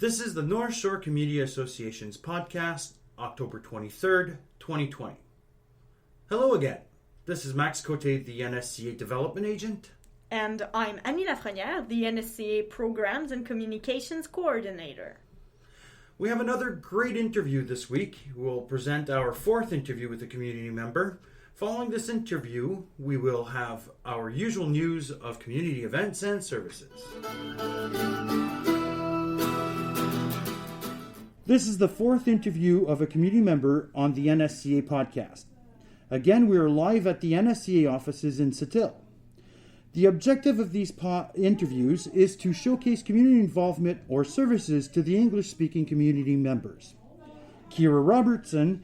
This is the North Shore Community Association's podcast, October 23rd, 2020. Hello again. This is Max Cote, the NSCA Development Agent. And I'm Annie Lafrenière, the NSCA Programs and Communications Coordinator. We have another great interview this week. We'll present our fourth interview with a community member. Following this interview, we will have our usual news of community events and services. This is the fourth interview of a community member on the NSCA podcast. Again, we are live at the NSCA offices in Sept-Îles. The objective of these interviews is to showcase community involvement or services to the English-speaking community members. Kyra Robertson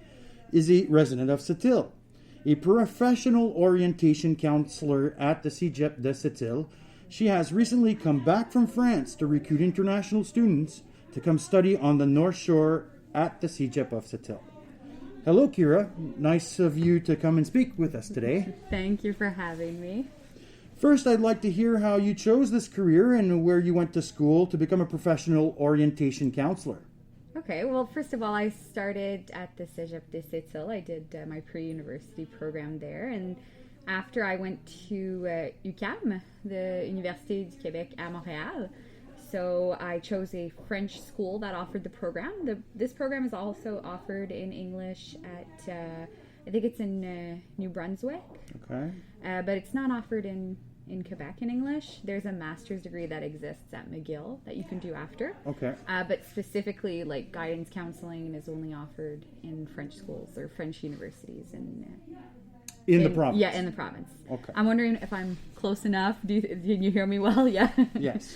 is a resident of Sept-Îles, a professional orientation counselor at the cégep de Sept-Îles. She has recently come back from France to recruit international students to come study on the North Shore at the cégep of Sept-Îles. Hello, Kyra. Nice of you to come and speak with us today. Thank you for having me. First, I'd like to hear how you chose this career and where you went to school to become a professional orientation counselor. Okay, well, first of all, I started at the cégep de Sept-Îles. I did my pre-university program there, and after I went to UQAM, the Université du Québec à Montréal. So I chose a French school that offered the program. This program is also offered in English at, I think it's in New Brunswick. Okay. But it's not offered in Quebec in English. There's a master's degree that exists at McGill that you can do after. Okay. But specifically, like guidance counseling is only offered in French schools or French universities in the province. Yeah, in the province. Okay. I'm wondering if I'm close enough. Can you hear me well? Yeah. Yes.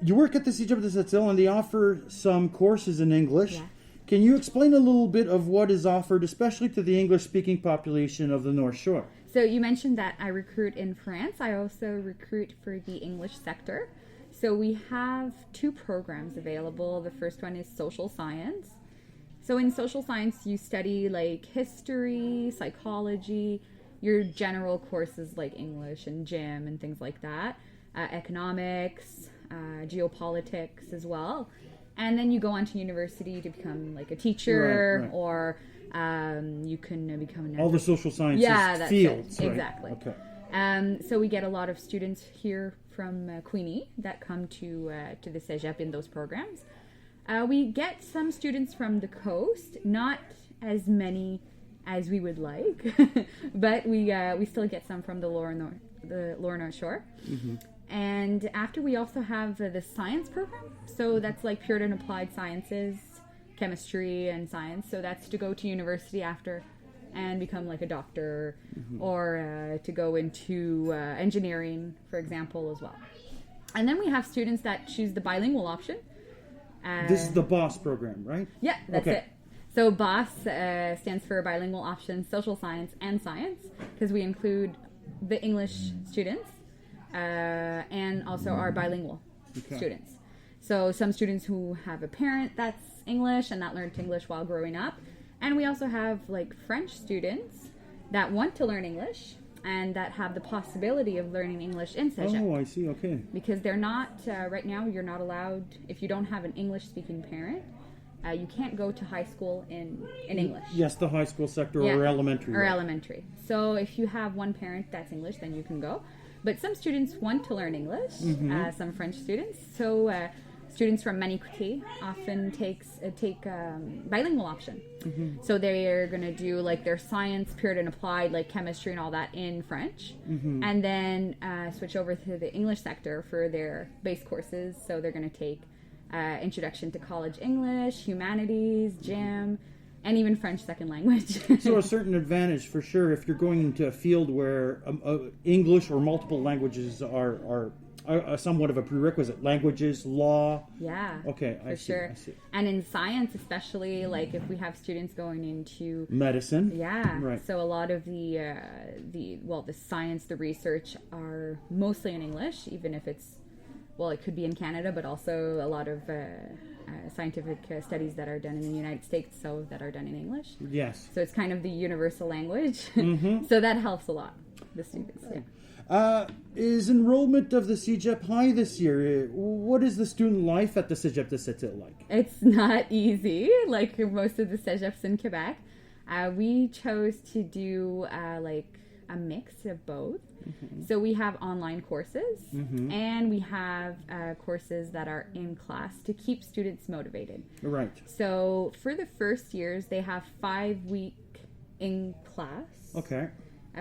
You work at the cégep de Sept-Îles and they offer some courses in English. Yeah. Can you explain a little bit of what is offered, especially to the English-speaking population of the North Shore? So you mentioned that I recruit in France. I also recruit for the English sector. So we have two programs available. The first one is social science. So in social science, you study like history, psychology, your general courses like English and gym and things like that, economics, geopolitics as well. And then you go on to university to become like a teacher, right. Or you can become an all the social sciences fields. Right? Exactly. Okay. So we get a lot of students here from Queenie that come to the cégep in those programs. We get some students from the coast, not as many as we would like, but we still get some from the lower North Shore. Mm-hmm. And after we also have the science program. So that's like pure and applied sciences, chemistry and science. So that's to go to university after and become like a doctor, mm-hmm. or to go into engineering, for example, as well. And then we have students that choose the bilingual option. This is the BOSS program, right? Yeah, that's it. So BOSS stands for Bilingual Option, Social Science and Science, because we include the English students and also our bilingual students. So some students who have a parent that's English and that learned English while growing up. And we also have like French students that want to learn English and that have the possibility of learning English in cégep. Oh, I see. Okay. Because they're not, right now, you're not allowed, if you don't have an English-speaking parent, you can't go to high school in English. Yes, the high school sector or elementary. Or elementary. So if you have one parent that's English, then you can go. But some students want to learn English, mm-hmm. Some French students. So students from Manicoté often take bilingual option. Mm-hmm. So they're going to do like their science, pure and applied, like chemistry and all that in French. Mm-hmm. And then switch over to the English sector for their base courses. So they're going to take Introduction to College English, Humanities, Gym, and even French second language. So a certain advantage for sure if you're going into a field where English or multiple languages are somewhat of a prerequisite. Languages, law. Yeah. Okay, I see. And in science, especially, like if we have students going into medicine. Yeah. Right. So a lot of the science, the research are mostly in English, even if it's, well, it could be in Canada, but also a lot of scientific studies that are done in the United States, so that are done in English. Yes. So it's kind of the universal language. Mm-hmm. So that helps a lot. the students. Yeah. Is enrollment of the cégep high this year? What is the student life at the cégep de Sept-Îles like? It's not easy, like most of the cégeps in Quebec. We chose to do like a mix of both. Mm-hmm. So we have online courses, mm-hmm. and we have courses that are in class to keep students motivated. Right. So for the first years, they have 5-week in class. Okay.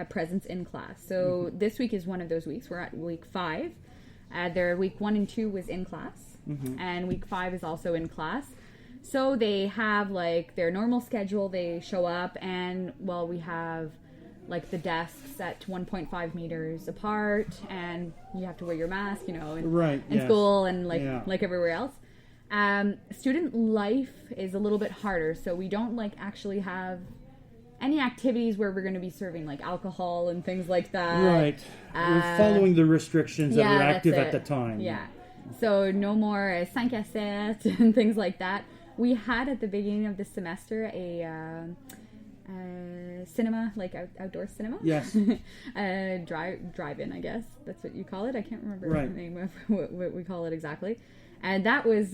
Presence in class. So this week is one of those weeks. We're at week 5. Their week 1 and 2 was in class, mm-hmm. and week 5 is also in class. So they have like their normal schedule. They show up, and well, we have like the desks at 1.5 meters apart, and you have to wear your mask, in school and like everywhere else. Student life is a little bit harder, so we don't like actually have any activities where we're going to be serving like alcohol and things like that. Right. We're following the restrictions that were active at the time. Yeah. So no more 5 à 7 and things like that. We had at the beginning of the semester a cinema, like outdoor cinema. Yes. Drive-in, I guess. That's what you call it. I can't remember the name of what we call it exactly. And that was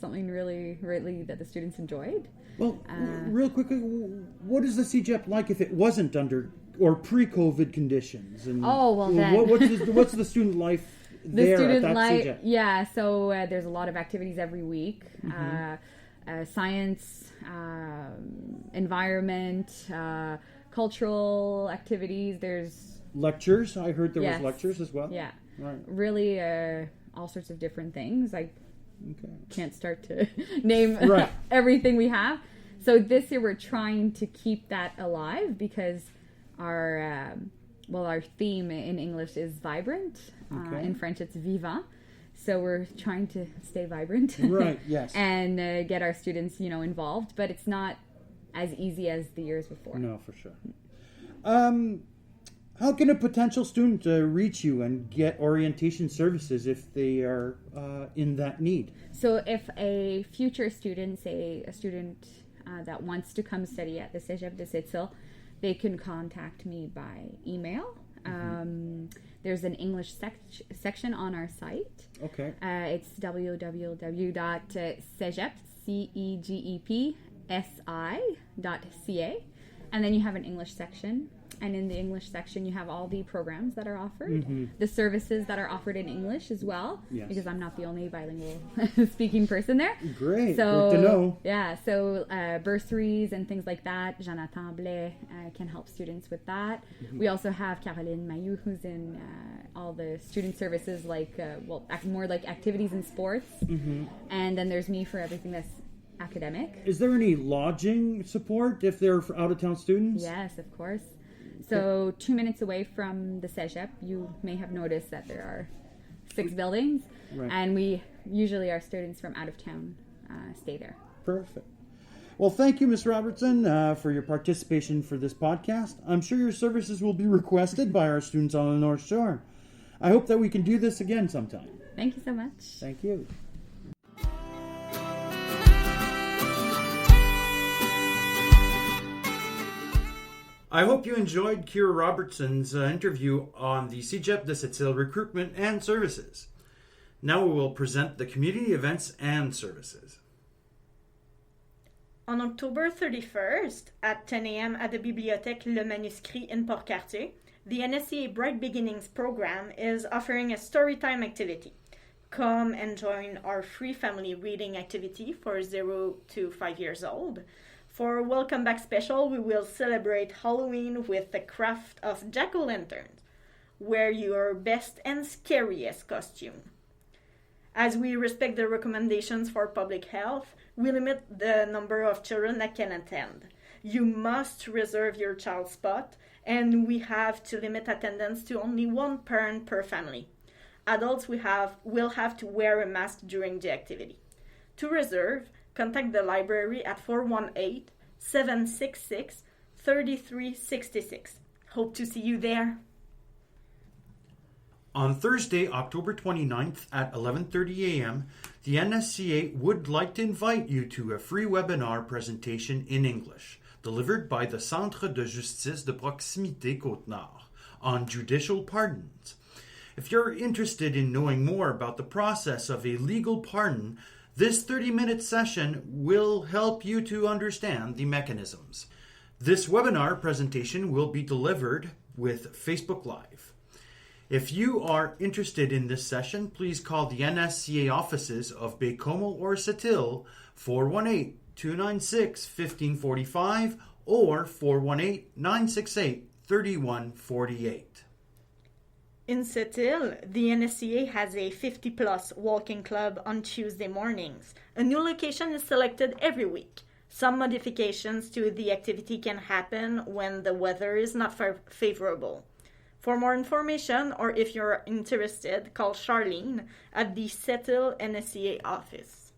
something really, really that the students enjoyed. Well, real quickly, what is the cégep like if it wasn't under or pre-COVID conditions? And what's the student life there at that cégep? Yeah, so there's a lot of activities every week. Mm-hmm. Science, environment, cultural activities. There's lectures. I heard there was lectures as well. Yeah, right. Really, all sorts of different things. I can't start to name everything we have. So this year we're trying to keep that alive because our theme in English is vibrant. In French it's vivant. So we're trying to stay vibrant, right? Yes, and get our students, involved. But it's not as easy as the years before. No, for sure. How can a potential student reach you and get orientation services if they are in that need? So if a future student, say a student that wants to come study at the cégep de Sept-Îles, they can contact me by email. Mm-hmm. There's an English section on our site. Okay. It's www.cégep.ca, and then you have an English section. And in the English section, you have all the programs that are offered, mm-hmm. the services that are offered in English as well, because I'm not the only bilingual speaking person there. Great, so, good to know. Yeah, so bursaries and things like that. Jonathan Blais can help students with that. Mm-hmm. We also have Caroline Mayou, who's in all the student services, like more like activities and sports. Mm-hmm. And then there's me for everything that's academic. Is there any lodging support if they're out-of-town students? Yes, of course. So 2 minutes away from the cégep, you may have noticed that there are 6 buildings, and our students from out of town stay there. Perfect. Well, thank you, Ms. Robertson, for your participation for this podcast. I'm sure your services will be requested by our students on the North Shore. I hope that we can do this again sometime. Thank you so much. Thank you. I hope you enjoyed Kyra Robertson's interview on the cégep de Sept-Îles recruitment and services. Now we will present the community events and services. On October 31st at 10 a.m. at the Bibliothèque Le Manuscrit in Port-Cartier, the NSCA Bright Beginnings program is offering a storytime activity. Come and join our free family reading activity for 0 to 5 years old. For Welcome Back Special, we will celebrate Halloween with the craft of jack-o'-lanterns. Wear your best and scariest costume. As we respect the recommendations for public health, we limit the number of children that can attend. You must reserve your child's spot, and we have to limit attendance to only one parent per family. Adults will have to wear a mask during the activity. To reserve, contact the library at 418-766-3366. Hope to see you there. On Thursday, October 29th at 11:30 a.m., the NSCA would like to invite you to a free webinar presentation in English, delivered by the Centre de Justice de Proximité Côte-Nord, on judicial pardons. If you're interested in knowing more about the process of a legal pardon, this 30-minute session will help you to understand the mechanisms. This webinar presentation will be delivered with Facebook Live. If you are interested in this session, please call the NSCA offices of baie-comeau or Sept-Îles 418-296-1545 or 418-968-3148. In Sept-Îles, the NSCA has a 50-plus walking club on Tuesday mornings. A new location is selected every week. Some modifications to the activity can happen when the weather is not favorable. For more information, or if you're interested, call Charlene at the Sept-Îles NSCA office.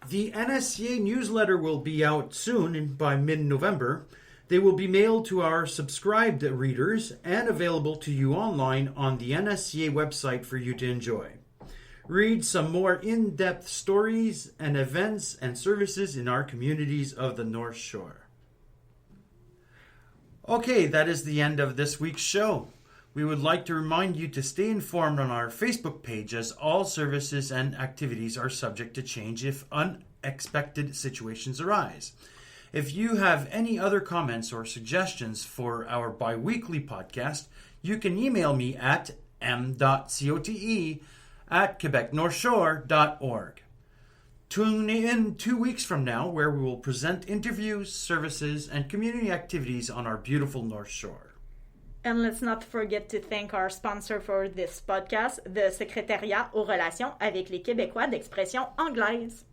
The NSCA newsletter will be out soon, by mid-November. They will be mailed to our subscribed readers and available to you online on the NSCA website for you to enjoy. Read some more in-depth stories and events and services in our communities of the North Shore. Okay, that is the end of this week's show. We would like to remind you to stay informed on our Facebook page, as all services and activities are subject to change if unexpected situations arise. If you have any other comments or suggestions for our bi-weekly podcast, you can email me at m.cote@quebecnorthshore.org. Tune in 2 weeks from now, where we will present interviews, services, and community activities on our beautiful North Shore. And let's not forget to thank our sponsor for this podcast, the Secrétariat aux relations avec les Québécois d'expression anglaise.